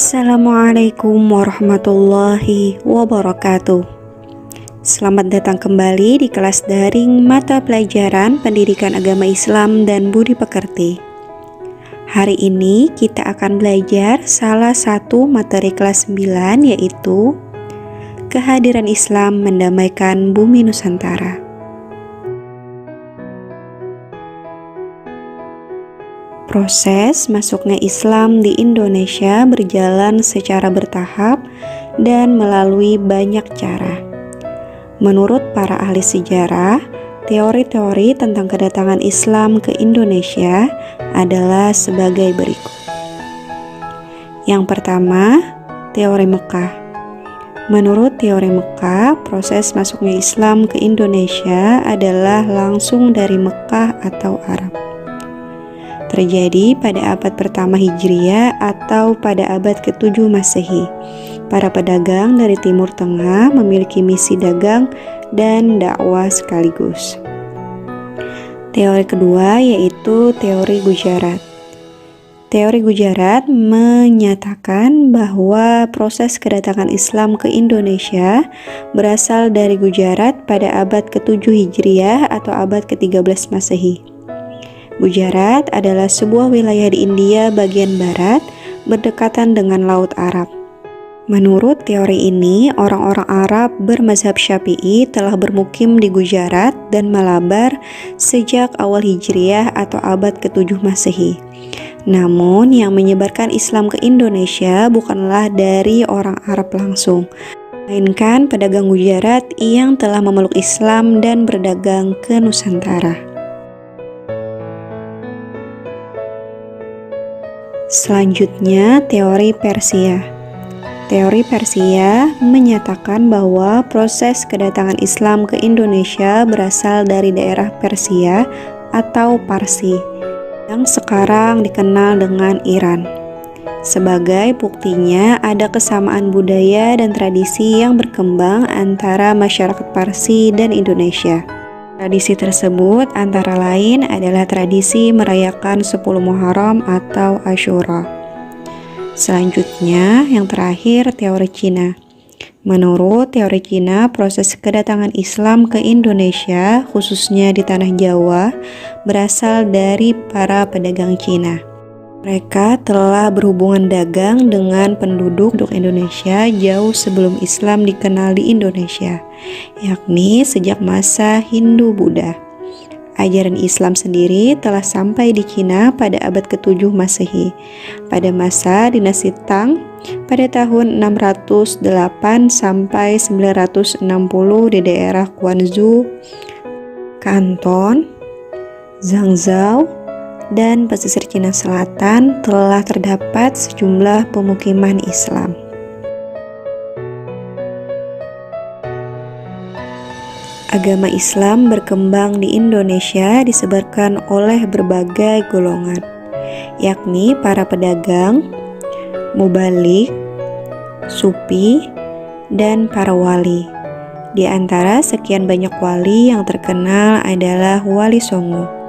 Assalamualaikum warahmatullahi wabarakatuh. Selamat datang kembali di kelas daring mata pelajaran Pendidikan Agama Islam dan Budi Pekerti. Hari ini kita akan belajar salah satu materi kelas 9, yaitu Kehadiran Islam Mendamaikan Bumi Nusantara. Proses masuknya Islam di Indonesia berjalan secara bertahap dan melalui banyak cara. Menurut para ahli sejarah, teori-teori tentang kedatangan Islam ke Indonesia adalah sebagai berikut. Yang pertama, teori Mekah. Menurut teori Mekah, proses masuknya Islam ke Indonesia adalah langsung dari Mekah atau Arab. Terjadi pada abad pertama Hijriah atau pada abad ke-7 Masehi. Para pedagang dari Timur Tengah memiliki misi dagang dan dakwah sekaligus. Teori kedua yaitu teori Gujarat. Teori Gujarat menyatakan bahwa proses kedatangan Islam ke Indonesia berasal dari Gujarat pada abad ke-7 Hijriah atau abad ke-13 Masehi. Gujarat adalah sebuah wilayah di India bagian barat berdekatan dengan Laut Arab. Menurut teori ini, orang-orang Arab bermazhab Syafi'i telah bermukim di Gujarat dan Malabar sejak awal Hijriah atau abad ke-7 Masehi. Namun, yang menyebarkan Islam ke Indonesia bukanlah dari orang Arab langsung, melainkan pedagang Gujarat yang telah memeluk Islam dan berdagang ke Nusantara. Selanjutnya, teori Persia. Teori Persia menyatakan bahwa proses kedatangan Islam ke Indonesia berasal dari daerah Persia atau Parsi, yang sekarang dikenal dengan Iran. Sebagai buktinya, ada kesamaan budaya dan tradisi yang berkembang antara masyarakat Parsi dan Indonesia. Tradisi tersebut antara lain adalah tradisi merayakan 10 Muharram atau Asyura. Selanjutnya, yang terakhir, teori Cina. Menurut teori Cina, proses kedatangan Islam ke Indonesia, khususnya di tanah Jawa, berasal dari para pedagang Cina. Mereka telah berhubungan dagang dengan penduduk Indonesia jauh sebelum Islam dikenal di Indonesia, yakni sejak masa Hindu-Buddha. Ajaran Islam sendiri telah sampai di Cina pada abad ke-7 Masehi, pada masa dinasti Tang pada tahun 608 sampai 960 di daerah Guangzhou, Kanton, Zhangzhou, dan pesisir Cina Selatan telah terdapat sejumlah pemukiman Islam. Agama Islam berkembang di Indonesia disebarkan oleh berbagai golongan, yakni para pedagang, mubalik, sufi, dan para wali. Di antara sekian banyak wali yang terkenal adalah Wali Songo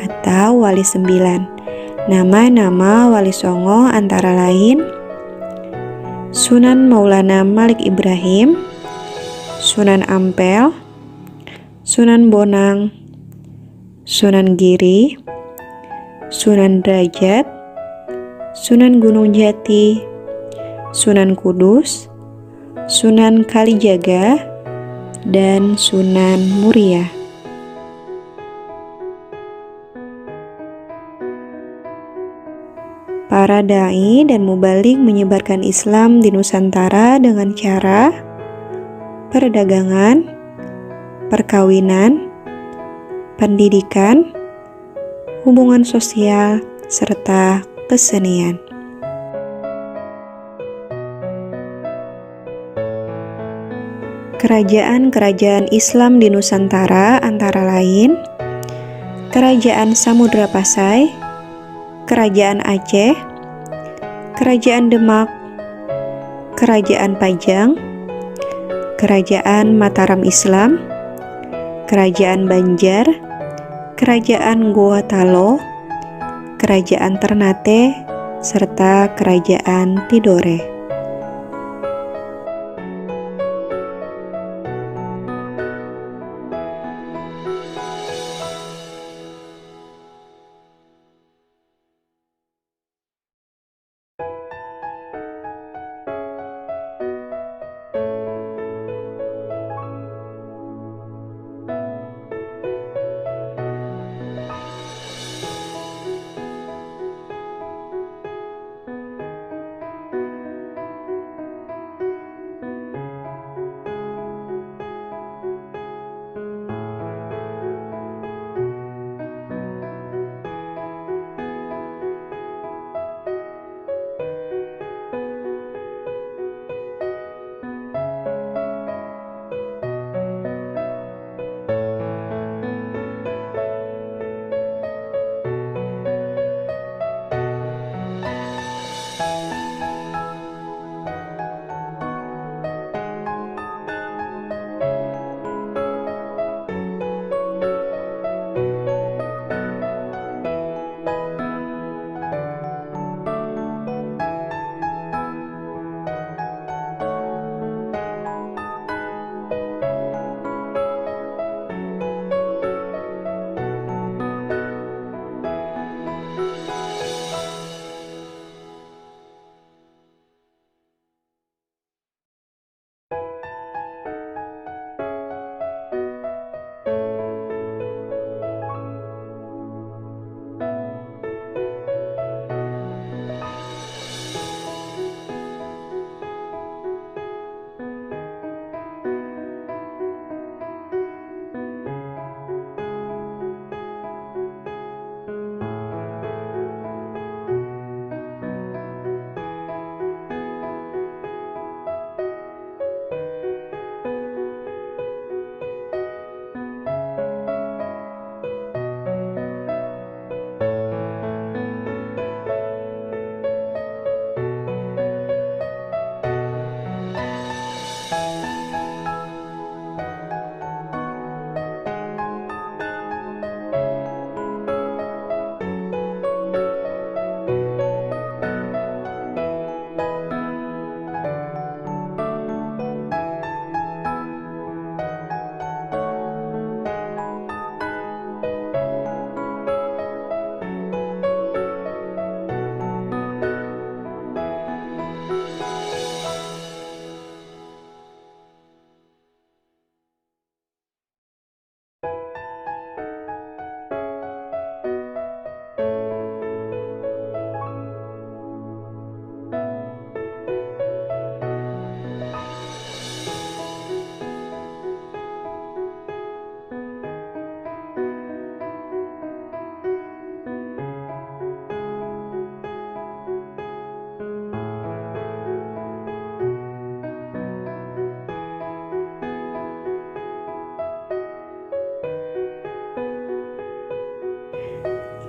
atau Wali 9. Nama-nama Wali Songo antara lain Sunan Maulana Malik Ibrahim, Sunan Ampel, Sunan Bonang, Sunan Giri, Sunan Derajat, Sunan Gunung Jati, Sunan Kudus, Sunan Kalijaga, dan Sunan Muria. Para dai dan mubalik menyebarkan Islam di Nusantara dengan cara perdagangan, perkawinan, pendidikan, hubungan sosial, serta kesenian. Kerajaan-kerajaan Islam di Nusantara antara lain Kerajaan Samudra Pasai, Kerajaan Aceh, Kerajaan Demak, Kerajaan Pajang, Kerajaan Mataram Islam, Kerajaan Banjar, Kerajaan Goa Talo, Kerajaan Ternate, serta Kerajaan Tidore.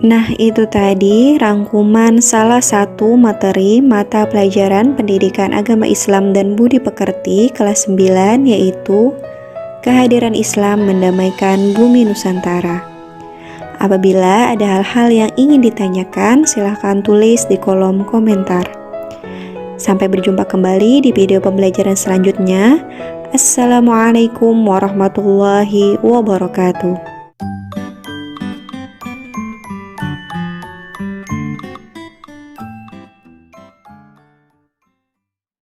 Nah, itu tadi rangkuman salah satu materi mata pelajaran Pendidikan Agama Islam dan Budi Pekerti kelas 9, yaitu Kehadiran Islam Mendamaikan Bumi Nusantara. Apabila ada hal-hal yang ingin ditanyakan, silahkan tulis di kolom komentar. Sampai berjumpa kembali di video pembelajaran selanjutnya. Assalamualaikum warahmatullahi wabarakatuh.